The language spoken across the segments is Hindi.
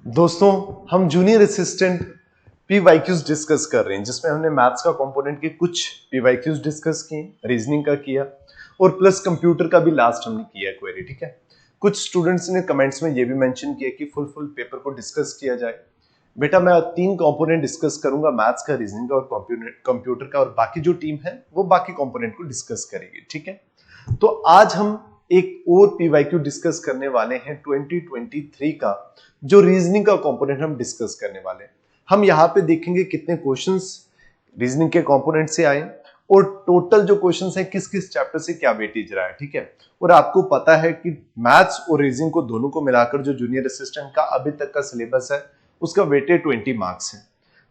दोस्तों, हम जूनियर असिस्टेंट पीवाईक्यूज डिस्कस कर रहे हैं, जिसमें हमने मैथ्स का कंपोनेंट के कुछ पीवाईक्यूज डिस्कस किए, रीजनिंग का किया और प्लस कंप्यूटर का भी लास्ट हमने किया क्वेरी। ठीक है, कुछ स्टूडेंट्स ने कमेंट्स में ये भी मेंशन किया कि फुल पेपर को डिस्कस किया जाए। बेटा, मैं 3 कंपोनेंट डिस्कस करूंगा, मैथ्स का, रीजनिंग का और कंप्यूटर का, और बाकी जो टीम है वो बाकी कंपोनेंट को डिस्कस करेगी। ठीक है, तो आज हम एक और पीवाईक्यू डिस्कस करने वाले हैं 2023 का, जो रीजनिंग का कंपोनेंट हम डिस्कस करने वाले हैं। हम यहां पे देखेंगे कितने क्वेश्चंस रीजनिंग के कंपोनेंट से आए और टोटल जो क्वेश्चंस हैं किस किस चैप्टर से क्या वेटेज रहा है। ठीक है, और आपको पता है कि मैथ्स और रीजनिंग को दोनों को मिलाकर जो जूनियर असिस्टेंट का अभी तक का सिलेबस है उसका वेटेज 20 मार्क्स है।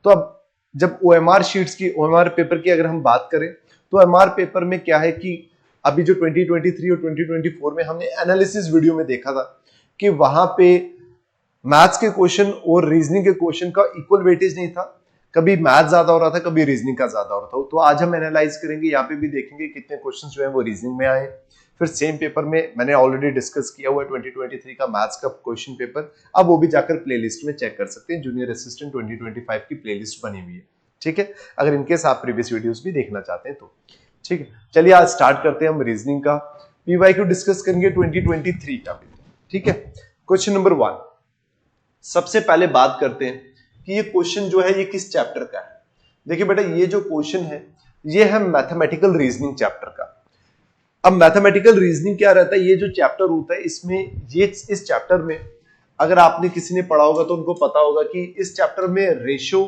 तो अब जब ओएमआर शीट्स की, ओएमआर पेपर की अगर हम बात करें तो ओएमआर पेपर में क्या है कि अभी जो 2023 और 2024 में हमने एनालिसिस वीडियो में देखा था कि वहां पे मैथ्स के क्वेश्चन और रीजनिंग के क्वेश्चन का इक्वल वेटेज नहीं था, कभी मैथ्स ज्यादा हो रहा था, कभी रीजनिंग का ज्यादा हो रहा था। तो आज हम एनालाइज करेंगे, यहाँ पे भी देखेंगे कितने क्वेश्चंस जो है वो रीजनिंग में आए। फिर सेम पेपर में मैंने ऑलरेडी डिस्कस किया हुआ है 2023 का मैथ्स का क्वेश्चन पेपर, अब वो भी जाकर प्लेलिस्ट में चेक कर सकते हैं, जूनियर असिस्टेंट 2025 की प्लेलिस्ट बनी हुई है। ठीक है, अगर इनकेस आप प्रीवियस वीडियोस भी देखना चाहते हैं तो। ठीक है, चलिए आज स्टार्ट करते हैं हम रीजनिंग का पीवाईक्यू डिस्कस करेंगे 2023 का भी। ठीक है, क्वेश्चन नंबर 1, सबसे पहले बात करते हैं कि ये क्वेश्चन जो है ये किस चैप्टर का है। देखिए बेटा, ये जो क्वेश्चन है ये है मैथमेटिकल रीजनिंग चैप्टर का। अब मैथमेटिकल रीजनिंग क्या रहता है, ये जो चैप्टर होता है इसमें, ये इस चैप्टर में अगर आपने किसी ने पढ़ा होगा तो उनको पता होगा कि इस चैप्टर में रेशियो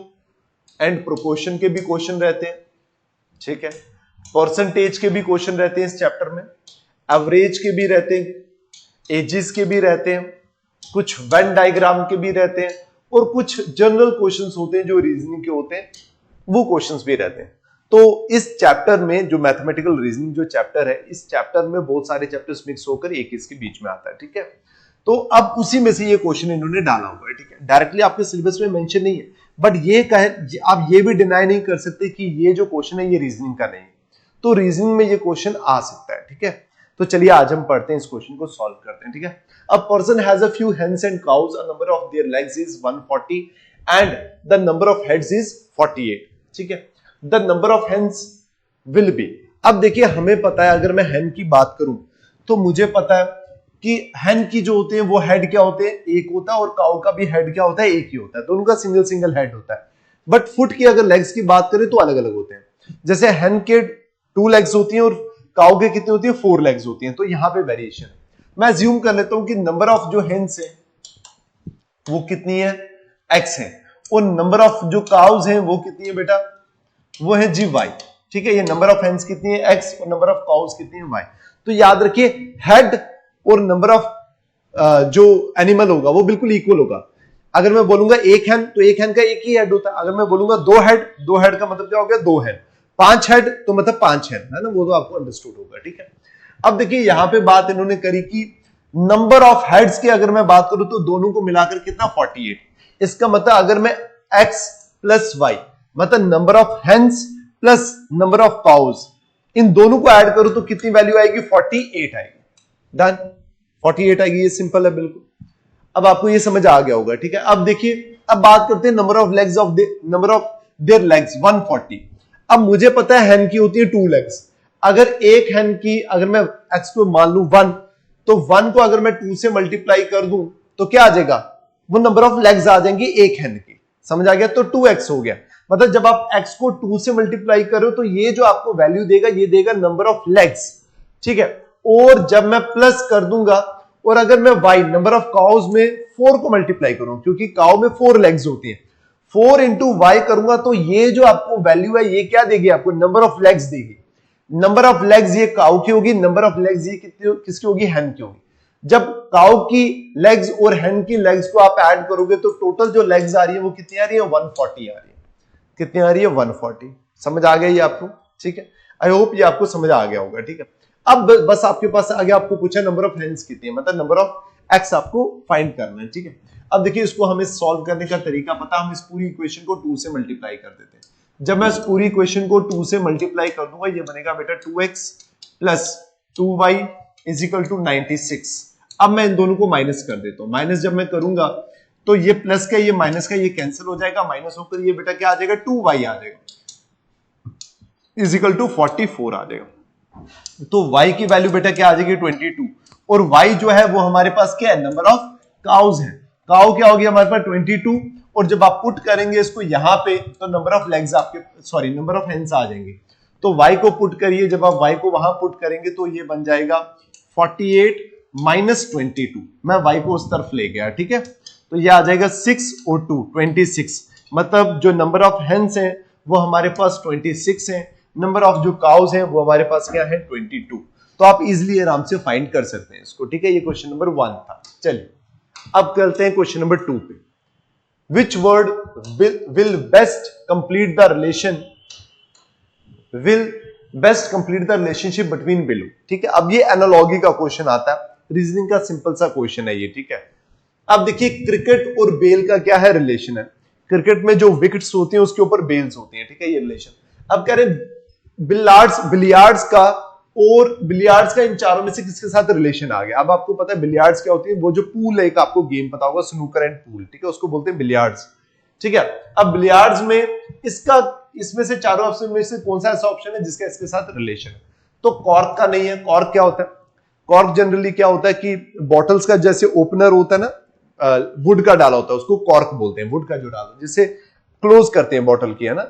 एंड प्रोपोर्शन के भी क्वेश्चन रहते हैं। ठीक है, परसेंटेज के भी क्वेश्चन रहते हैं इस चैप्टर में, एवरेज के भी रहते हैं, एजेस के भी रहते हैं, कुछ वेन डायग्राम के भी रहते हैं और कुछ जनरल क्वेश्चंस होते हैं जो रीजनिंग के होते हैं, वो क्वेश्चंस भी रहते हैं। तो इस चैप्टर में जो मैथमेटिकल रीजनिंग जो चैप्टर है, इस चैप्टर में बहुत सारे चैप्टर्स मिक्स होकर एक इसके बीच में आता है। ठीक है, तो अब उसी में से ये क्वेश्चन इन्होंने डाला हुआ है। ठीक है, डायरेक्टली आपके सिलेबस में मेंशन नहीं है, बट ये कहे आप ये भी डिनाई नहीं कर सकते कि ये जो क्वेश्चन है ये रीजनिंग का नहीं है, तो रीजनिंग में ये क्वेश्चन आ सकता है। ठीक है, तो चलिए आज हम पढ़ते हैं, इस क्वेश्चन को सॉल्व करते हैं। ठीक है, a person has a few hens and cows, a number of their legs is 140 and the number of heads is 48. ठीक है, the number of hens will be, अब देखिए हमें पता है, अगर मैं hen की बात करूं तो मुझे पता है कि hen की जो होते हैं वो हेड क्या होते हैं, एक होता है, और काउ का भी हेड क्या होता है, एक ही होता है, दोनों का सिंगल हेड होता है। बट फुट की अगर लेग्स की बात करें तो अलग अलग होते हैं। जैसे hen के 2 लेग्स होती हैं और काउ के कितनी होती है, 4 लेग्स होती हैं। तो यहां पे वेरिएशन है। मैं अज्यूम कर लेता हूं कि नंबर ऑफ जो हेन्स है वो कितनी है, x है, और नंबर ऑफ जो काउज हैं वो कितनी है बेटा, वो है जी y। ठीक है, ये नंबर ऑफ हेन्स कितनी है, x, और नंबर ऑफ काउज कितनी है, y। तो याद रखिए हेड और नंबर ऑफ जो एनिमल होगा वो बिल्कुल इक्वल होगा। अगर मैं बोलूंगा एक हेन तो एक हेन का एक ही हेड होता है, अगर मैं बोलूंगा दो हेड का मतलब क्या हो गया, 2 हेड, 5 हेड तो मतलब 5 हेड, है ना, वो तो आपको अंडरस्टूड होगा। ठीक है, अब देखिए यहां पे बात इन्होंने करी कि नंबर ऑफ हेड्स की अगर मैं बात करूं तो दोनों को मिलाकर कितना, 48। इसका मतलब अगर मैं x प्लस y, मतलब number of hens plus number of cows, इन दोनों को ऐड करूं तो कितनी वैल्यू आएगी, 48 आएगी। डन, 48 आएगी, ये सिंपल है बिल्कुल। अब आपको ये समझ आ गया होगा। ठीक है, अब देखिए, अब बात करते हैं number of legs of number of their legs 140। अब मुझे पता है हेन की होती है 2 लेग्स, अगर एक हेन की, अगर मैं x को मान लू 1, तो 1 को अगर मैं 2 से मल्टीप्लाई कर दूं तो क्या आ जाएगा, वो नंबर ऑफ लेग्स आ जाएंगी एक हेन की। समझ आ गया, तो 2x हो गया। मतलब जब आप x को 2 से मल्टीप्लाई करो तो ये जो आपको वैल्यू देगा ये देगा नंबर ऑफ लेग्स। ठीक है, और जब मैं प्लस कर दूंगा, और अगर मैं y नंबर ऑफ काउज में 4 को मल्टीप्लाई करूं, क्योंकि काउ में 4 लेग्स होती है, 4 इंटू वाई करूंगा तो ये जो आपको वैल्यू है ये क्या देगी, आपको नंबर ऑफ लेग्स देगी। नंबर ऑफ लेग्स ये काउ की होगी, नंबर ऑफ लेग्स ये किसकी होगी, हेन की होगी। जब काउ की लेग्स और हेन की लेग्स को आप ऐड करोगे तो टोटल जो लेग्स आ रही है वो कितनी आ रही है, 140 आ रही है। कितनी आ रही है, 140। समझ आ गया ये आपको। ठीक है, आई होप ये आपको समझ आ गया होगा। ठीक है, अब बस आपके पास आगे आपको पूछा नंबर ऑफ हेन्स कितनी है, मतलब नंबर ऑफ एक्स आपको फाइंड करना है। ठीक है, अब देखिए इसको हमें सॉल्व करने का तरीका पता, हम इस पूरी इक्वेशन को 2 से मल्टीप्लाई कर देते हैं। जब मैं इस पूरी इक्वेशन को 2 से मल्टीप्लाई कर दूंगा, ये बनेगा बेटा 2x plus 2y is equal to 96। अब मैं इन दोनों को माइनस कर देता हूं। माइनस जब मैं करूंगा तो ये प्लस का ये माइनस का ये कैंसिल हो जाएगा, माइनस होकर ये बेटा क्या आ जाएगा 2y आ जाएगा इज इक्वल टू 44 आ जाएगा। तो y की वैल्यू बेटा क्या आ जाएगी 22 और y जो है वो हमारे पास क्या है नंबर ऑफ काउज है। काउ क्या होगी हमारे पास 22 और जब आप पुट करेंगे इसको यहां पे तो नंबर ऑफ लेग्स आपके सॉरी नंबर ऑफ हेन्स आ जाएंगे। तो y को पुट करिए, जब आप y को वहां पुट करेंगे तो ये बन जाएगा 48 माइनस 22, मैं y को उस तरफ ले गया, ठीक है। तो ये आ जाएगा 6 और 2 26, मतलब जो नंबर ऑफ हेन्स हैं वो हमारे पास 26 है, नंबर ऑफ जो काउज हैं वो हमारे पास क्या है 22। तो आप इजिली आराम से फाइंड कर सकते हैं इसको, ठीक है। ये क्वेश्चन नंबर 1 था। चलिए अब करते हैं क्वेश्चन नंबर 2 पे। Which word will best complete the relationship between below, ठीक है। अब ये एनालॉजी का क्वेश्चन आता है, रीजनिंग का सिंपल सा क्वेश्चन है ये, ठीक है। अब देखिए क्रिकेट और बेल का क्या है रिलेशन है। क्रिकेट में जो विकेट्स होती हैं उसके ऊपर बेल्स होती हैं, ठीक है, ये रिलेशन। अब कह रहे बिलियार्ड्स का इन चारों में से किसके साथ रिलेशन आ गया। अब आपको पता है बिलियार्ड्स क्या होती है, वो जो पूल है, एक आपको गेम पता होगा स्नूकर एंड पूल, ठीक है, उसको बोलते हैं बिलियार्ड्स, ठीक है। अब बिलियार्ड्स में इसमें से चारों ऑप्शन में से कौन सा ऐसा ऑप्शन है जिसका इसके साथ रिलेशन है। तो कॉर्क का नहीं है। कॉर्क क्या होता है, कॉर्क जनरली क्या होता है कि बॉटल्स का जैसे ओपनर होता है ना, वुड का डाला होता है, उसको कॉर्क बोलते हैं, वुड का जो डालो जिससे क्लोज करते हैं बॉटल की, है ना।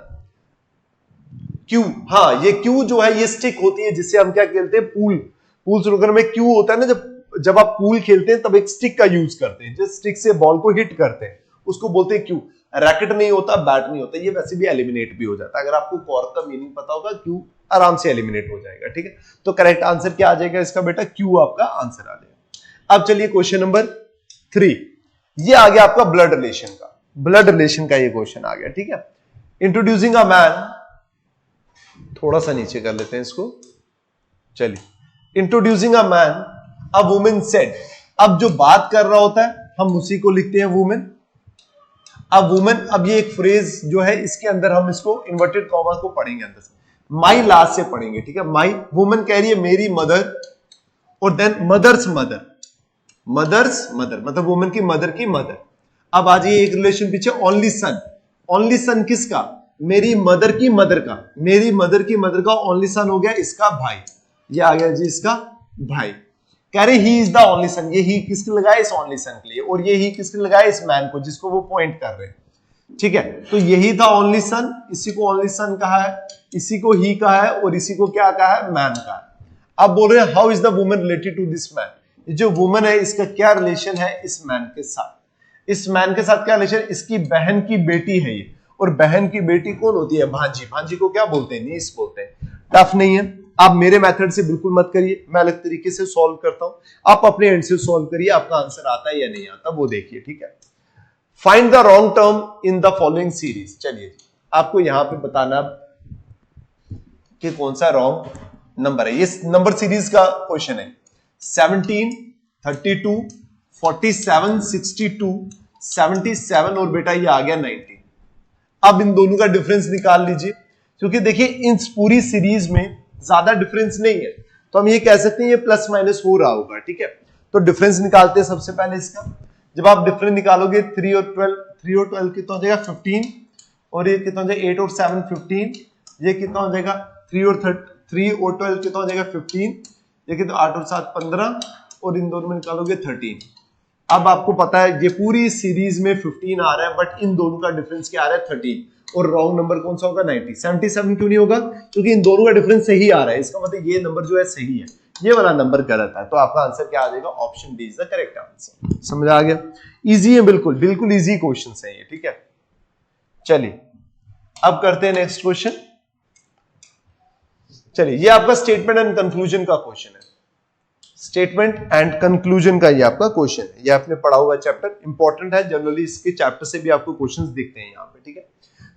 क्यू, हाँ ये क्यू जो है ये स्टिक होती है जिससे हम क्या खेलते हैं पूल स्नूकर में क्यू होता है ना, जब आप पूल खेलते हैं तब एक स्टिक का यूज करते हैं, जिस स्टिक से बॉल को हिट करते हैं उसको बोलते हैं क्यू। रैकेट नहीं होता, बैट नहीं होता, ये वैसे भी एलिमिनेट भी हो जाता है। अगर आपको कॉर्क का मीनिंग पता होगा क्यू आराम से एलिमिनेट हो जाएगा, ठीक है। तो करेक्ट आंसर क्या आ जाएगा इसका बेटा, क्यू आपका आंसर आ जाएगा। अब चलिए क्वेश्चन नंबर 3, ये आ गया आपका ब्लड रिलेशन का ये क्वेश्चन आ गया, ठीक है। इंट्रोड्यूसिंग अ मैन, थोड़ा सा नीचे कर लेते हैं इसको, चलिए। Introducing a man, a women said. अब जो बात कर रहा होता है हम उसी को लिखते हैं वुमेन। अब वुमेन, अब ये एक फ्रेज जो है इसके अंदर हम इसको इन्वर्टेड कॉमा को पढ़ेंगे अंदर से, माई लास्ट से पढ़ेंगे, ठीक है। माई, वुमेन कह रही है मेरी मदर, और देन मदर्स मदर मतलब वुमेन की मदर। अब आ जाइए एक रिलेशन पीछे, ओनली सन किसका, मेरी मदर की मदर का ओनली सन हो गया इसका भाई, ये आ गया जी इसका भाई। कह रहे he is the only son, ये ही किसके लगाया इस ओनली सन के लिए, और ये ही किसके लगाया इस मैन को जिसको वो पॉइंट कर रहे हैं, ठीक है। तो यही था ओनली सन, इसी को ओनली सन कहा है, इसी को ही कहा है, और इसी को क्या कहा है, मैन कहा है। अब बोल रहे हैं how is the woman related to this man, जो वुमन है इसका क्या रिलेशन है इस मैन के साथ। इस मैन के साथ क्या रिलेशन, इसकी बहन की बेटी है ये, और बहन की बेटी कौन होती है, भांजी को क्या बोलते हैं, नीस बोलते हैं। टफ नहीं है, आप मेरे मेथड से बिल्कुल मत करिए, मैं अलग तरीके से सॉल्व करता हूं, आप अपने एंड से सॉल्व करिए, आपका आंसर आता है या नहीं आता वो देखिए, ठीक है। Find the wrong term in the following series, चलिए आपको यहां पे बताना कि कौन सा रॉन्ग नंबर है। ये नंबर सीरीज का क्वेश्चन है। 17, 32, 47, 62, 77 और बेटा ये आ गया 19। अब इन दोनों का डिफरेंस निकाल लीजिए, क्योंकि देखिए इन पूरी सीरीज में ज्यादा डिफरेंस नहीं है, तो हम ये कह सकते हैं ये प्लस माइनस हो रहा होगा, ठीक है। तो डिफरेंस निकालते हैं सबसे पहले इसका। जब आप डिफरेंस निकालोगे 3 और 12 कितना हो जाएगा 15, और ये कितना हो जाएगा 8 और 7 15, ये कितना हो जाएगा 3 और 12 कितना हो जाएगा 15, ये कितना 8 और 7 15, और इन दोनों में निकालोगे 13। अब आपको पता है ये पूरी सीरीज में 15 आ रहा है, बट इन दोनों का डिफरेंस क्या आ रहा है 13, और रॉन्ग नंबर कौन सा होगा 90। 77 क्यों नहीं होगा, क्योंकि इन दोनों का डिफरेंस सही आ रहा है, इसका मतलब ये नंबर जो है सही है, ये वाला नंबर गलत है। तो आपका आंसर क्या आ जाएगा, option D is the correct answer. समझ आ गया, इजी है, बिल्कुल इजी क्वेश्चन है ये, ठीक है। चलिए अब करते हैं नेक्स्ट क्वेश्चन। चलिए ये आपका स्टेटमेंट एंड कंक्लूजन का क्वेश्चन है। स्टेटमेंट एंड कंक्लूजन का ये आपका क्वेश्चन है, ये आपने पढ़ा हुआ चैप्टर, इंपॉर्टेंट है, जनरली इसके चैप्टर से भी आपको क्वेश्चंस दिखते हैं यहाँ पे, ठीक है।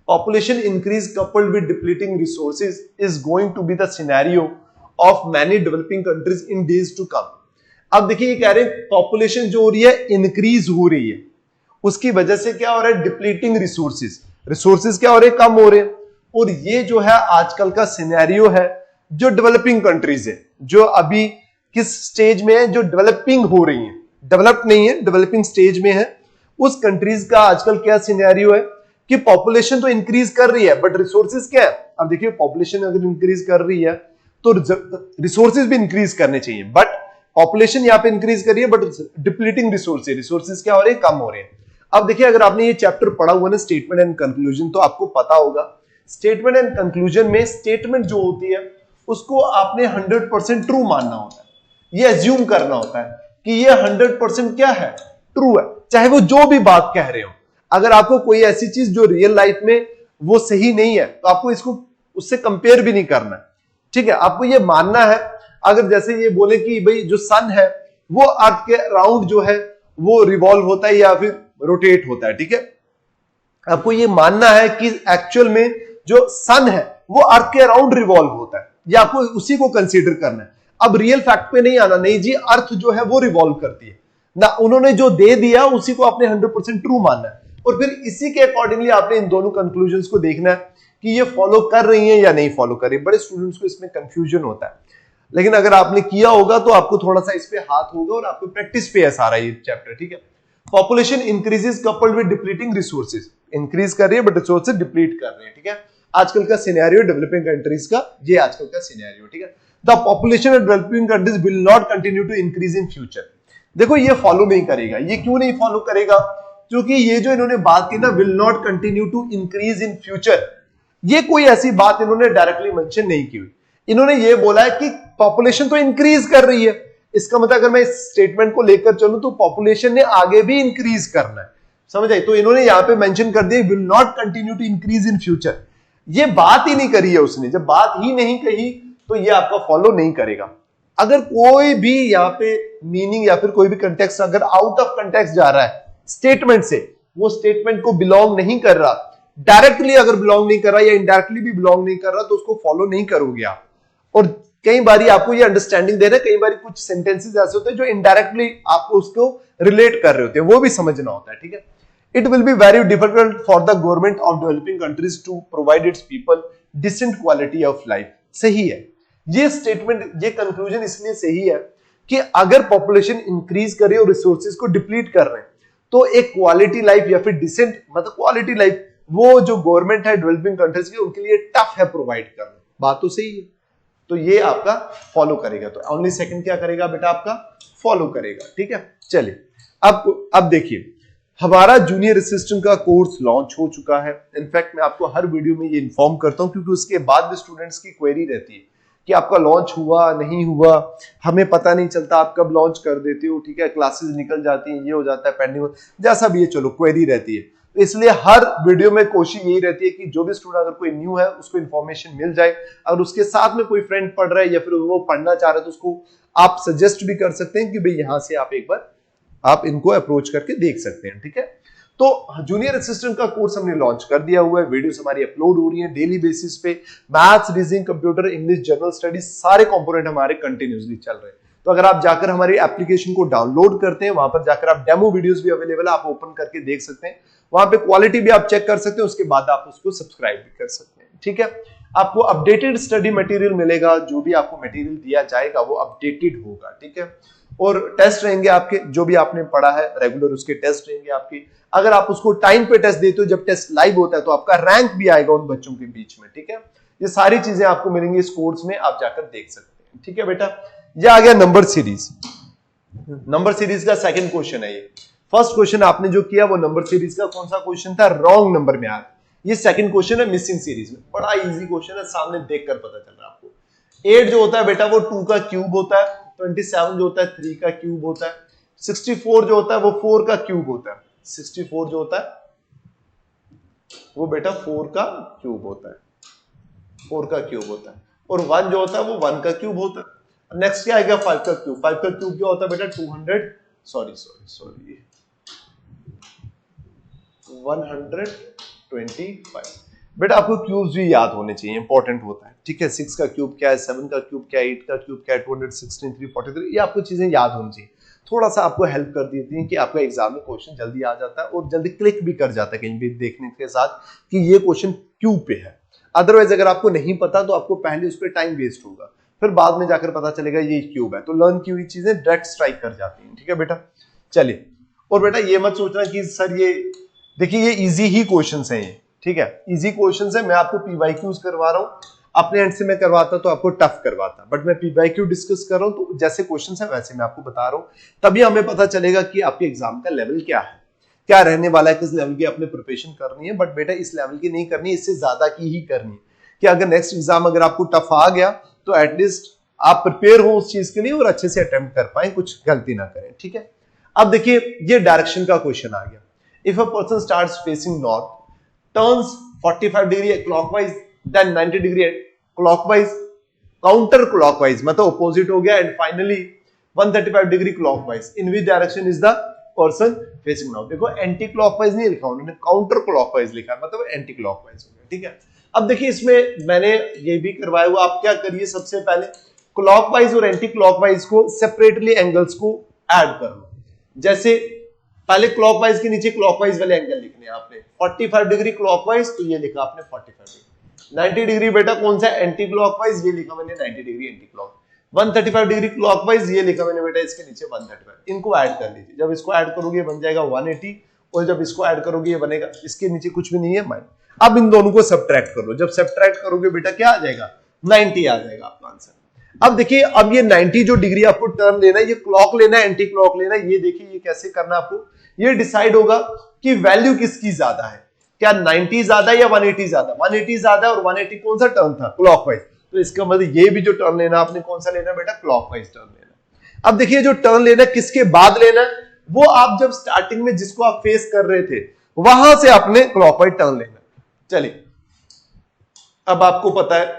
Population increase coupled with depleting resources is going to be the scenario of many developing countries in days to come. अब देखिए ये कह रहे हैं पॉपुलेशन जो हो रही है इंक्रीज हो रही है, उसकी वजह से क्या हो रहा है, डिप्लीटिंग रिसोर्सेज क्या हो रहे हैं, कम हो रहे हैं। और ये जो है आजकल का सिनेरियो है जो डेवलपिंग कंट्रीज है, जो अभी किस स्टेज में है, जो डेवलपिंग हो रही है, डेवलप नहीं है, डेवलपिंग स्टेज में है, उस कंट्रीज का आजकल क्या सिनेरियो है कि पॉपुलेशन तो इंक्रीज कर रही है बट रिसोर्सेज क्या है। अब देखिए पॉपुलेशन अगर इंक्रीज कर रही है तो रिसोर्सेज भी इंक्रीज करने चाहिए, बट पॉपुलेशन यहां पे इंक्रीज कर रही है बट डिप्लीटिंग रिसोर्सेज, रिसोर्सेज क्या हो रहे हैं, कम हो रहे हैं। अब देखिए अगर आपने ये चैप्टर पढ़ा हुआ ना स्टेटमेंट एंड कंक्लूजन, तो आपको पता होगा स्टेटमेंट एंड कंक्लूजन में स्टेटमेंट जो होती है उसको आपने 100% ट्रू मानना होता है, ये एज्यूम करना होता है कि ये 100% क्या है, ट्रू है, चाहे वो जो भी बात कह रहे हो। अगर आपको कोई ऐसी चीज जो रियल लाइफ में वो सही नहीं है तो आपको इसको उससे कंपेयर भी नहीं करना है, ठीक है। आपको ये मानना है, अगर जैसे ये बोले कि भाई जो सन है वो अर्थ के अराउंड जो है वो रिवॉल्व होता है या फिर रोटेट होता है, ठीक है। आपको ये मानना है कि एक्चुअल में जो सन है वो अर्थ के अराउंड रिवॉल्व होता है, या आपको उसी को कंसीडर करना है। अब रियल फैक्ट पे नहीं आना, नहीं जी अर्थ जो है वो रिवॉल्व करती है ना, उन्होंने जो दे दिया उसी को आपने 100% ट्रू मानना है, और फिर इसी के अकॉर्डिंगली आपने इन दोनों कंक्लूजन्स को देखना है कि ये फॉलो कर रही है या नहीं फॉलो कर रही है। बड़े स्टूडेंट्स को इसमें कंफ्यूजन होता है, लेकिन अगर आपने किया होगा तो आपको थोड़ा सा इस पे हाथ होगा और आपको प्रैक्टिस पे है सारा ये चैप्टर, ठीक है। Population increases coupled with depleting resources, increase कर रही है बट रिसोर्सेज डिप्लीट कर रहे हैं, ठीक है। आजकल का सिनेरियो डेवलपिंग कंट्रीज का, ये आजकल का सिनेरियो, ठीक है। The population of developing countries will not continue to increase in future. देखो ये फॉलो नहीं करेगा, ये क्यों नहीं फॉलो करेगा, क्योंकि ये जो इन्होंने बात की ना will not continue to increase in future, ये कोई ऐसी बात इन्होंने डायरेक्टली मेंशन नहीं की हुई। इन्होंने ये बोला है कि पॉपुलेशन तो इंक्रीज कर रही है, इसका मतलब अगर मैं इस स्टेटमेंट को लेकर चलूं तो पॉपुलेशन ने आगे भी इंक्रीज करना है, समझ आई। तो इन्होंने यहां पे मेंशन कर दिया will not continue to increase in future, ये बात ही नहीं करी है उसने। जब बात ही नहीं कही तो ये आपका फॉलो नहीं करेगा। अगर कोई भी यहाँ पे मीनिंग या फिर कोई भी कंटेक्स्ट अगर आउट ऑफ कंटेक्स्ट जा रहा है स्टेटमेंट से, वो स्टेटमेंट को बिलोंग नहीं कर रहा, डायरेक्टली अगर बिलोंग नहीं कर रहा या इनडायरेक्टली भी बिलोंग नहीं कर रहा, तो उसको फॉलो नहीं करोगे आप। और कई बारी आपको ये अंडरस्टैंडिंग दे रहे हैं, कई बारी कुछ सेंटेंसेस ऐसे होते हैं जो इनडायरेक्टली आपको उसको रिलेट कर रहे होते हैं, वो भी समझना होता है, ठीक है। It will be very difficult for the government of developing countries to provide its people decent quality of life. सही है ये स्टेटमेंट, ये कंक्लूजन इसलिए सही है कि अगर पॉपुलेशन इंक्रीज करे और रिसोर्सेज को डिप्लीट कर रहे हैं तो एक क्वालिटी लाइफ या फिर डिसेंट मतलब क्वालिटी लाइफ वो जो गवर्नमेंट है डेवलपिंग कंट्रीज की उनके लिए टफ है प्रोवाइड करना। बात तो सही है, तो ये आपका फॉलो करेगा। तो ओनली सेकंड क्या करेगा बेटा, आपका फॉलो करेगा, ठीक है। चलिए अब देखिए हमारा जूनियर असिस्टेंट का कोर्स लॉन्च हो चुका है। इनफैक्ट मैं आपको हर वीडियो में ये इन्फॉर्म करता हूं क्योंकि उसके बाद भी स्टूडेंट्स की क्वेरी रहती है कि आपका लॉन्च हुआ नहीं हुआ, हमें पता नहीं चलता, आप कब लॉन्च कर देते हो, ठीक है, क्लासेस निकल जाती हैं, ये हो जाता है, पेंडिंग जैसा भी ये चलो क्वेरी रहती है। तो इसलिए हर वीडियो में कोशिश यही रहती है कि जो भी स्टूडेंट अगर कोई न्यू है उसको इन्फॉर्मेशन मिल जाए। अगर उसके साथ में कोई फ्रेंड पढ़ रहा है या फिर वो पढ़ना चाह रहा है तो उसको आप सजेस्ट भी कर सकते हैं कि भाई यहां से आप एक बार आप इनको अप्रोच करके देख सकते हैं, ठीक है। तो जूनियर असिस्टेंट का कोर्स हमने लॉन्च कर दिया हुआ है, वीडियोस हमारी अपलोड हो रही हैं डेली बेसिस पे। Maths, reasoning, computer, English, general studies सारे कंपोनेंट हमारे कंटिन्यूसली चल रहे हैं। तो अगर आप जाकर हमारी एप्लीकेशन को डाउनलोड करते हैं, वहां पर जाकर आप डेमो वीडियोस भी अवेलेबल है, आप ओपन करके देख सकते हैं, वहां पे क्वालिटी भी आप चेक कर सकते हैं, उसके बाद आप उसको सब्सक्राइब भी कर सकते हैं, ठीक है। आपको अपडेटेड स्टडी मटेरियल मिलेगा, जो भी आपको मटेरियल दिया जाएगा वो अपडेटेड होगा, ठीक है। और टेस्ट रहेंगे आपके, जो भी आपने पढ़ा है रेगुलर उसके टेस्ट रहेंगे आपके। अगर आप उसको टाइम पे टेस्ट देते हो, जब टेस्ट लाइव होता है तो आपका रैंक भी आएगा उन बच्चों के बीच में, ठीक है। ये सारी चीजें आपको मिलेंगी इस कोर्स में, आप जाकर देख सकते हैं, ठीक है बेटा। ये आ गया नंबर सीरीज। नंबर सीरीज का सेकंड क्वेश्चन है ये। फर्स्ट क्वेश्चन आपने जो किया वो नंबर सीरीज का कौन सा क्वेश्चन था, रॉन्ग नंबर में आया। ये सेकंड क्वेश्चन है मिसिंग सीरीज में, बड़ा इजी क्वेश्चन है, सामने देखकर पता चल रहा है आपको। 8 जो होता है बेटा वो 2 का क्यूब होता है, 27 जो होता है 3 का क्यूब होता है, 64 जो होता है वो 4 का क्यूब होता है, 64 जो होता है वो बेटा 4 का क्यूब होता है, 4 का क्यूब होता है। और 1 जो होता है वो 1 का क्यूब होता है। नेक्स्ट क्या आएगा 5 का क्यूब, 5 का क्यूब क्या होता है बेटा 125 बेटा। आपको क्यूब्स भी याद होने चाहिए, इंपॉर्टेंट होता है, ठीक है। 6 का क्यूब क्या है, 7 का क्यूब क्या है, 8 का क्यूब क्या है, 216, 343, ये आपको चीजें याद होनी चाहिए। थोड़ा सा आपको हेल्प कर देती है कि आपका एग्जाम में क्वेश्चन जल्दी आ जाता है और जल्दी क्लिक भी कर जाता है कहीं भी देखने के साथ कि ये क्वेश्चन क्यूब पे है। अदरवाइज अगर आपको नहीं पता तो आपको पहले उस पर टाइम वेस्ट होगा, फिर बाद में जाकर पता चलेगा ये क्यूब है। तो लर्न की हुई चीजें डायरेक्ट स्ट्राइक कर जाती हैं, ठीक है बेटा। चलिए और बेटा ये मत सोचना कि सर ये देखिए ये इजी ही क्वेश्चंस हैं ये, ठीक है, इजी क्वेश्चंस है। मैं आपको पीवाईक्यूज करवा रहा हूं, अपने एंड से मैं करवाता तो आपको टफ करवाता, बट मैं पीवाईक्यू डिस्कस कर रहा हूं तो जैसे क्वेश्चंस है वैसे मैं आपको बता रहा हूं, तभी हमें पता चलेगा कि आपके एग्जाम का लेवल क्या है, क्या रहने वाला है, किस लेवल की आपने प्रिपरेशन करनी है। बट बेटा इस लेवल की नहीं करनी, इससे ज्यादा की ही करनी है कि अगर नेक्स्ट एग्जाम अगर आपको टफ आ गया तो एटलीस्ट आप प्रिपेयर हो उस चीज के लिए और अच्छे से अटेम्प्ट कर पाए, कुछ गलती ना करें, ठीक है। अब देखिए ये डायरेक्शन का क्वेश्चन आ गया। If a person starts facing north, turns 45 degree clockwise, then 90 degree clockwise, counter clockwise मतलब अपोजिट हो गया, and finally 135 degree clockwise, in which direction is the person facing now. देखो एंटी क्लॉकवाइज नहीं लिखा उन्होंने, काउंटर क्लॉकवाइज लिखा है, मतलब एंटी क्लॉकवाइज हो गया, ठीक है। अब देखिए इसमें मैंने ये भी करवाया हुआ, आप क्या करिए सबसे पहले क्लॉकवाइज और एंटी क्लॉकवाइज को सेपरेटली एंगल्स को ऐड कर लो। जैसे पहले क्लॉकवाइज के नीचे क्लॉकवाइज वाले एंगल लिखने हैं आपने, 45 डिग्री क्लॉकवाइज तो ये लिखा आपने 45 डिग्री, 90 डिग्री बेटा कौन सा एंटी क्लॉकवाइज, ये लिखा मैंने 90 degree anti clock, 135 degree clockwise ये लिखा मैंने बेटा इसके नीचे 135, इनको ऐड कर लीजिए। जब इसको ऐड करोगे बन जाएगा 180, और जब इसको ऐड करोगे ये बनेगा, इसके नीचे कुछ भी नहीं है माइनस। अब इन दोनों को सब्ट्रैक्ट कर लो, जब सब्ट्रैक्ट करोगे बेटा क्या आ जाएगा, 90 आ जाएगा आपका आंसर। अब देखिए अब ये 90 जो डिग्री आपको टर्न लेना है, ये क्लॉक लेना है एंटी क्लॉक लेना है, ये देखिए ये कैसे करना है आपको, ये डिसाइड होगा कि वैल्यू किसकी ज्यादा है, क्या 90 ज्यादा है या 180 ज्यादा, 180 ज्यादा है, और 180 कौन सा टर्न था, क्लॉकवाइज, तो इसका मतलब ये भी जो टर्न लेना आपने कौन सा लेना बेटा, क्लॉकवाइज टर्न लेना। अब देखिए जो टर्न लेना किसके बाद लेना है, वो आप जब स्टार्टिंग में जिसको आप फेस कर रहे थे वहां से आपने क्लॉकवाइज टर्न लेना। चलिए अब आपको पता है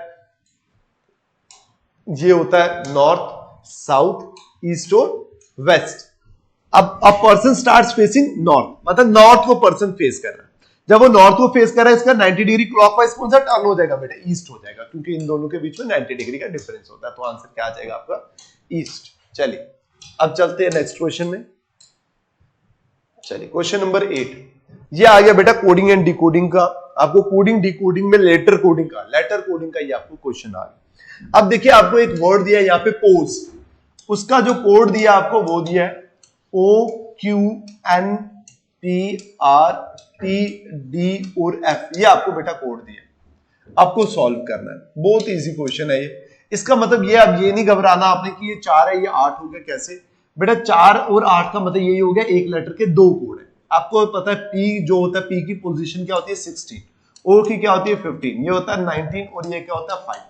ये होता है नॉर्थ, साउथ, ईस्ट और वेस्ट। अब पर्सन स्टार्ट्स फेसिंग नॉर्थ, मतलब नॉर्थ को पर्सन फेस कर रहा है, जब वो नॉर्थ को फेस कर रहा है इसका 90 डिग्री क्लॉकवाइज कौन सा टर्न हो जाएगा बेटा, ईस्ट हो जाएगा, क्योंकि इन दोनों के बीच में 90 डिग्री का डिफरेंस होता है, तो आंसर क्या आ जाएगा आपका, ईस्ट। चलिए अब चलते हैं नेक्स्ट क्वेश्चन में। चलिए क्वेश्चन नंबर 8, ये आ गया बेटा कोडिंग एंड डिकोडिंग का, आपको कोडिंग डिकोडिंग में लेटर कोडिंग का ये आपको क्वेश्चन आ गया। अब देखिए आपको एक वर्ड दिया है यहाँ पे पोज, उसका जो कोड दिया आपको वो दिया है OQNPRTD और F, ये आपको बेटा कोड दिया, आपको सॉल्व करना है, बहुत इजी क्वेश्चन है ये। इसका मतलब ये, अब ये नहीं घबराना आपने कि ये 4 है ये 8 हो गया, कैसे बेटा 4 और 8 का मतलब यही हो गया, एक लेटर के 2 कोड है। आपको पता है P जो होता है, P की पोजीशन क्या होती है 16, O की क्या होती है 15, ये होता है 19 और ये क्या होता है 5।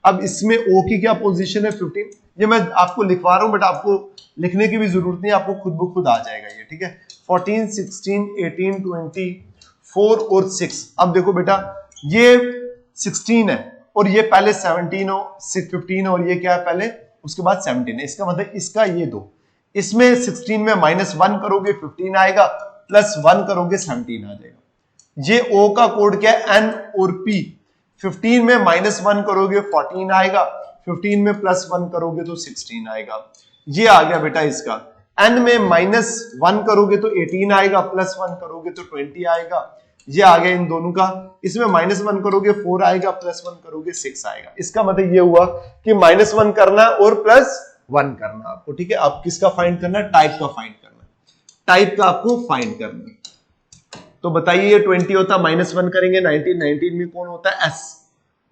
अब इसमें O की क्या पोजीशन है 15, ये मैं आपको लिखवा रहा हूं बट आपको लिखने की भी जरूरत नहीं, आपको खुद ब खुद आ जाएगा ये, ठीक है। 14, 16, 18, 20, 4 और 6। अब देखो बेटा ये 16 है और ये पहले 17 हो, 15 और ये क्या है पहले, उसके बाद 17 है, इसका मतलब इसका ये दो, इसमें 16 में -1 करोगे 15 आएगा, +1 करोगे 17 आ जाएगा। ये O का कोड क्या है N और P, 15 में -1 करोगे 14 आएगा, 15 में +1 करोगे तो 16 आएगा। ये आ गया बेटा इसका, N में -1 करोगे तो 18 आएगा, +1 करोगे तो 20 आएगा। ये आ गया इन दोनों का, इसमें -1 करोगे 4 आएगा, +1 करोगे 6 आएगा। इसका मतलब ये हुआ कि -1 करना और +1 करना आपको, ठीक है। आप किसका फाइंड करना है, टाइप का फाइंड करना है, टाइप का आपको फाइंड करना है। तो बताइए ये 20 होता, -1 करेंगे 19 में कौन होता है S,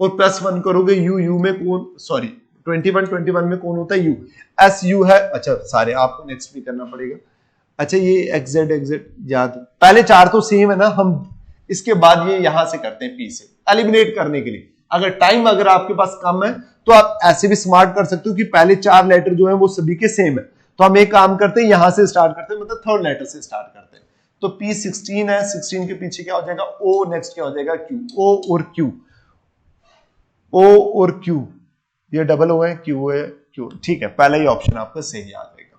और +1 करोगे U में कौन, सॉरी 21 में कौन होता है U, SU है। अच्छा सारे आपको नेक्स्ट भी करना पड़ेगा। अच्छा ये XZ याद, पहले 4 तो सेम है ना, हम इसके बाद ये यहां से करते हैं P से एलिमिनेट करने के लिए। अगर टाइम अगर आपके पास कम है तो आप ऐसे भी स्मार्ट कर सकते हो कि पहले 4 लेटर जो है वो सभी के सेम है, तो हम एक काम करते हैं यहां से स्टार्ट करते हैं, मतलब थर्ड लेटर से स्टार्ट करते हैं। तो P 16 है, 16 के पीछे क्या हो जाएगा O, नेक्स्ट क्या हो जाएगा Q, O और Q ये डबल O है, Q है Q, ठीक है। पहला ही ऑप्शन आपका सही आ जाएगा,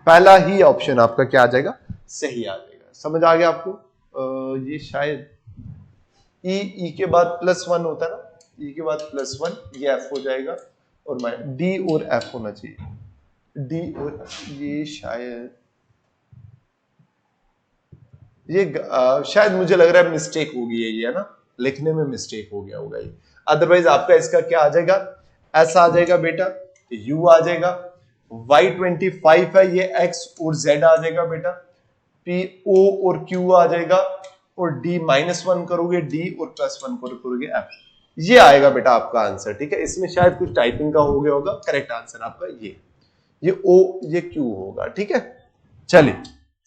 पहला ही ऑप्शन आपका क्या आ जाएगा, सही आ जाएगा। समझ आ गया आपको। ये शायद E के बाद +1 होता है ना, E के बाद +1, ये F हो जाएगा, और D और F होना चाहिए, D और ये शायद ये शायद मुझे लग रहा है मिस्टेक होगी ये ना, लिखने में मिस्टेक हो गया होगा ये। अदरवाइज आपका इसका क्या आ जाएगा, S आ जाएगा बेटा, U आ जाएगा, Y25 है ये X और Z आ जाएगा बेटा, P O और Q आ जाएगा और D -1 करोगे D और +1 करोगे F। ये आएगा बेटा आपका आंसर, ठीक है। इसमें शायद कुछ टाइपिंग का हो गया होगा, करेक्ट आंसर आपका ये O ये Q होगा, ठीक है। चलिए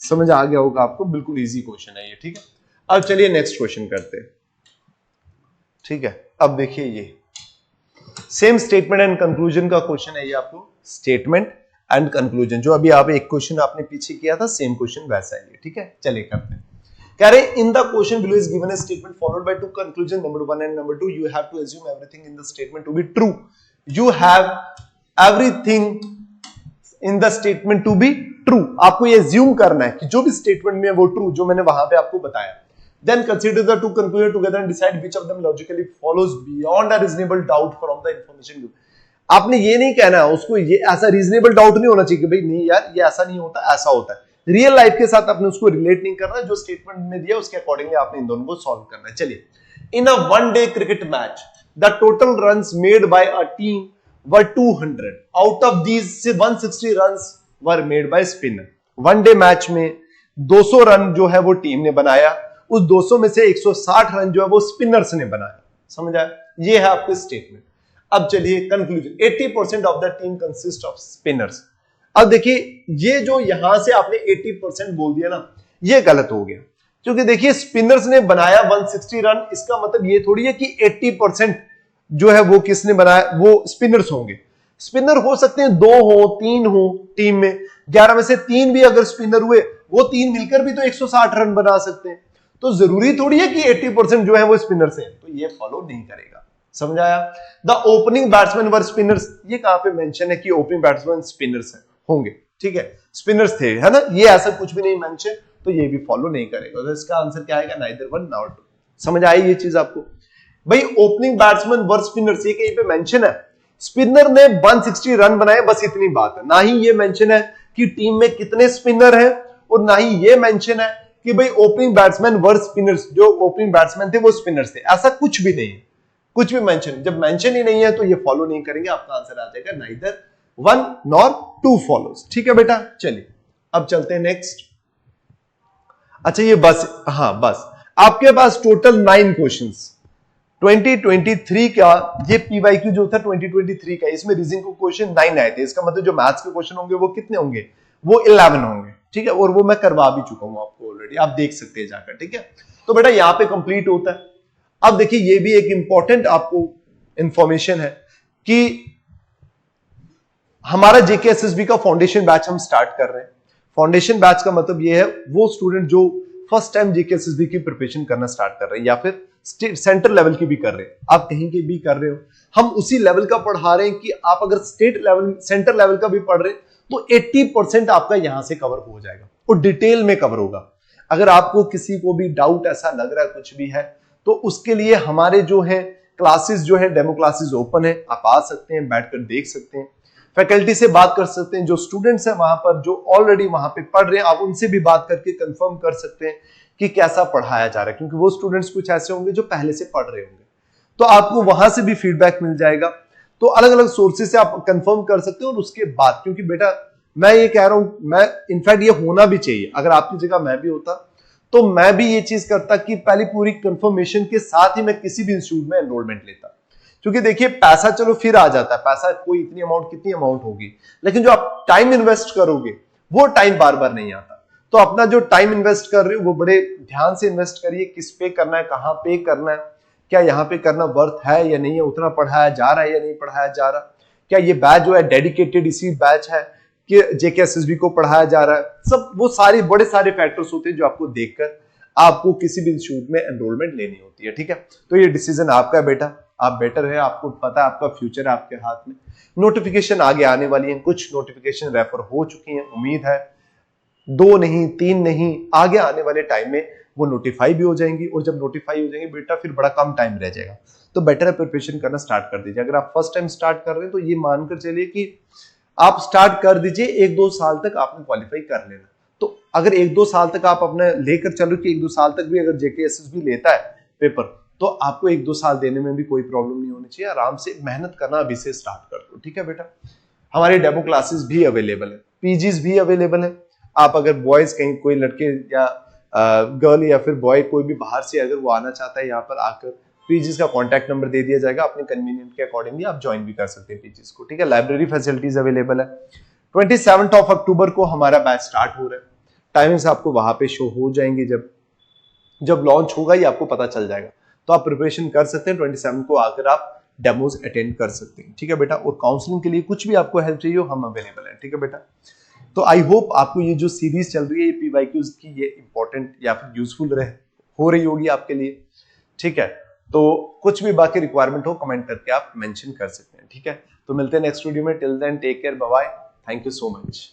समझ आ गया होगा आपको, बिल्कुल इजी क्वेश्चन है ये, ठीक है। अब चलिए नेक्स्ट क्वेश्चन करते हैं, ठीक है। अब देखिए ये सेम स्टेटमेंट एंड कंक्लूजन का क्वेश्चन है ये आपको, स्टेटमेंट एंड कंक्लूजन, जो अभी आप एक क्वेश्चन आपने पीछे किया था सेम क्वेश्चन वैसा है ये, ठीक है। चलिए करते हैं। कह रहे in the question below is given a statement followed by two conclusion, number 1 and number 2 you have to assume everything in the statement to be true. You have everything in the statement to be true. आपको ये अज्यूम करना है कि जो भी स्टेटमेंट में वो ट्रू, जो मैंने वहां पे आपको बताया। Then consider the two conclusions together and decide which of them logically follows beyond a reasonable doubt from the information given. आपने ये नहीं कहना है उसको, ये ऐसा रीजनेबल डाउट नहीं होना चाहिए कि भाई नहीं यार ये ऐसा नहीं होता, ऐसा होता है। रियल लाइफ के साथ आपने उसको रिलेट नहीं करना, जो स्टेटमेंट में दिया उसके अकॉर्डिंगली आपने इन दोनों को सॉल्व करना है। चलिए, in a one day cricket match the total runs made by a team were 200, out of these 160 runs were made by spinner. One day match में 200 रन जो है वो टीम ने बनाया, उस 200 में से 160 रन जो है वो स्पिनर्स ने बनाया। समझ आया? ये है आपके स्टेटमेंट। अब चलिए conclusion, 80% of the team consist off spinners. अब देखिए ये जो यहां से आपने 80% बोल दिया ना, ये गलत हो गया, क्योंकि देखिए स्पिनर्स ने बनाया 160 रन, इसका मतलब ये थोड़ी है कि 80% जो है वो किसने बनाया, वो स्पिनर्स होंगे। स्पिनर हो सकते हैं 2 हो 3 हो टीम में, 11 में से 3 भी अगर स्पिनर हुए, वो 3 मिलकर भी तो 160 रन बना सकते हैं। तो जरूरी थोड़ी है कि 80% जो है वो स्पिनर्स हैं, तो ये फॉलो नहीं करेगा। समझ आया? The opening batsman were spinners, ये कहां पे मेंशन है कि ओपनिंग बैट्समैन स्पिनर्स होंगे, ठीक है, स्पिनर्स थे, है ना, ये ऐसा कुछ भी नहीं मेंशन, तो ये भी फॉलो नहीं करेगा। तो इसका आंसर क्या आएगा? Neither one nor two. समझ आई ये चीज आपको? भाई ओपनिंग बैट्समैन वर स्पिनर्स, ये कहीं पे मेंशन है? स्पिनर ने 160 रन बनाए, बस इतनी बात है। ना ही ये मेंशन है कि टीम में कितने स्पिनर हैं, और ना ही ये मेंशन है कि भाई ओपनिंग बैट्समैन वर स्पिनर्स, जो ओपनिंग बैट्समैन थे वो स्पिनर्स थे। ऐसा कुछ भी नहीं है, कुछ भी मेंशन, जब मेंशन ही नहीं है तो ये फॉलो नहीं करेंगे। आपका आंसर आ जाएगा neither one nor two follows. ठीक है बेटा, चलिए अब चलते हैं नेक्स्ट। अच्छा ये बस, हाँ बस, आपके पास टोटल 9 क्वेश्चंस 2023 का, ये पीवाईक्यू जो था 2023 का, इसमें रीजनिंग को क्वेश्चन 9 आए थे। इसका मतलब जो मैथ्स के क्वेश्चन होंगे वो कितने होंगे? वो 11 होंगे, ठीक है। और वो मैं करवा भी चुका हूं आपको ऑलरेडी, आप देख सकते हैं जाकर, ठीक है। तो बेटा यहां पे कंप्लीट होता है। अब देखिए ये भी एक इंपॉर्टेंट आपको इंफॉर्मेशन है कि हमारा जेकेएसएसबी का फाउंडेशन बैच हम स्टार्ट कर रहे हैं। फाउंडेशन बैच का मतलब ये है वो स्टूडेंट जो फर्स्ट टाइम जेकेएसएसबी की प्रिपरेशन करना स्टार्ट कर रहे हैं, या फिर सेंटर लेवल की भी कर रहे हैं, आप कहीं के भी कर रहे हो, हम उसी लेवल का पढ़ा रहे हैं कि आप अगर स्टेट लेवल, सेंटर लेवल का भी पढ़ रहे हैं तो 80% आपका यहां से कवर हो जाएगा और डिटेल में कवर होगा। अगर आपको किसी को भी डाउट ऐसा लग रहा है कुछ भी है, तो उसके लिए हमारे जो है क्लासेस जो है, डेमो क्लासेस ओपन है, आप आ सकते हैं, बैठकर देख सकते हैं, फैकल्टी से बात कर सकते हैं, जो स्टूडेंट्स हैं वहां पर जो ऑलरेडी वहां पे पढ़ रहे हैं, आप उनसे भी बात करके कंफर्म कर सकते हैं कि कैसा पढ़ाया जा रहा है, क्योंकि वो स्टूडेंट्स कुछ ऐसे होंगे जो पहले से पढ़ रहे होंगे, तो आपको वहां से भी फीडबैक मिल जाएगा। तो अलग अलग सोर्सेज से आप कंफर्म कर सकते हो। और उसके बाद, क्योंकि बेटा मैं ये कह रहा हूं, मैं इनफैक्ट ये होना भी चाहिए, अगर आपकी जगह मैं भी होता तो मैं भी ये चीज करता कि पहले पूरी कंफर्मेशन के साथ ही मैं किसी भी इंस्टीट्यूट में एनरोलमेंट लेता। क्योंकि देखिए पैसा चलो फिर आ जाता है, पैसा कोई इतनी अमाउंट, कितनी अमाउंट होगी, लेकिन जो आप टाइम इन्वेस्ट करोगे वो टाइम बार बार नहीं आता। तो अपना जो टाइम इन्वेस्ट कर रहे हो वो बड़े ध्यान से इन्वेस्ट करिए, किस पे करना है, कहां पे करना है, क्या यहाँ पे करना वर्थ है या नहीं है, उतना पढ़ाया जा रहा है या नहीं पढ़ाया जा रहा, क्या ये बैच जो है डेडिकेटेड इसी बैच है कि जेकेएसएसबी को पढ़ाया जा रहा है। सब वो सारे बड़े सारे फैक्टर्स होते हैं जो आपको देखकर आपको किसी भी इंस्टीट्यूट में एनरोलमेंट लेनी होती है, ठीक है। तो ये डिसीजन आपका है बेटा, आप बेटर है, आपको पता है, आपका फ्यूचर है आपके हाथ में। नोटिफिकेशन आगे आने वाली है, कुछ नोटिफिकेशन रेफर हो चुकी हैं, उम्मीद है 2 नहीं 3 नहीं, आगे आने वाले टाइम में वो नोटिफाई भी हो जाएंगी। और जब नोटिफाई हो जाएंगे बेटा फिर बड़ा कम टाइम रह जाएगा, तो बेटर है प्रिपरेशन करना स्टार्ट कर दीजिए। अगर आप फर्स्ट टाइम स्टार्ट कर रहे हैं तो ये मानकर चलिए कि आप स्टार्ट कर दीजिए, 1-2 साल तक आपने क्वालिफाई कर लेना। तो अगर 1-2 साल तक आप अपने लेकर चलो कि 1-2 साल तक भी अगर जेकेएसएसबी लेता है पेपर, तो आपको 1-2 साल देने में भी कोई प्रॉब्लम नहीं होनी चाहिए। आराम से मेहनत करना अभी से स्टार्ट कर दो, ठीक है बेटा। हमारे डेमो क्लासेस भी अवेलेबल है, पीजीज भी अवेलेबल है, आप अगर बॉयज कहीं कोई लड़के या गर्ल या फिर बॉय कोई भी बाहर से अगर वो आना चाहता है यहाँ पर आकर, पीजीज का कॉन्टैक्ट नंबर दे दिया जाएगा, अपने कन्वीनियंट के अकॉर्डिंगली आप ज्वाइन भी कर सकते हैं पीजीज को, ठीक है। लाइब्रेरी फैसिलिटीज अवेलेबल है। 27 अक्टूबर को हमारा बैच स्टार्ट हो रहा है। टाइमिंग्स आपको वहां पे शो हो जाएंगे, जब लॉन्च होगा ये आपको पता चल जाएगा, तो आप प्रिपरेशन कर सकते हैं। 27 को आकर आप डेमोज अटेंड कर सकते हैं, ठीक है बेटा। और काउंसलिंग के लिए कुछ भी आपको हेल्प चाहिए हो, हम अवेलेबल हैं, ठीक है बेटा। तो आई होप आपको ये जो सीरीज चल रही है पीवाईक्यूज की, ये इंपॉर्टेंट या फिर यूजफुल हो रही होगी आपके लिए, ठीक है। तो कुछ भी बाकी रिक्वायरमेंट हो कमेंट करके आप मेंशन कर सकते हैं, ठीक है। तो मिलते हैं नेक्स्ट वीडियो में। Till then take care, bye bye, thank you so much.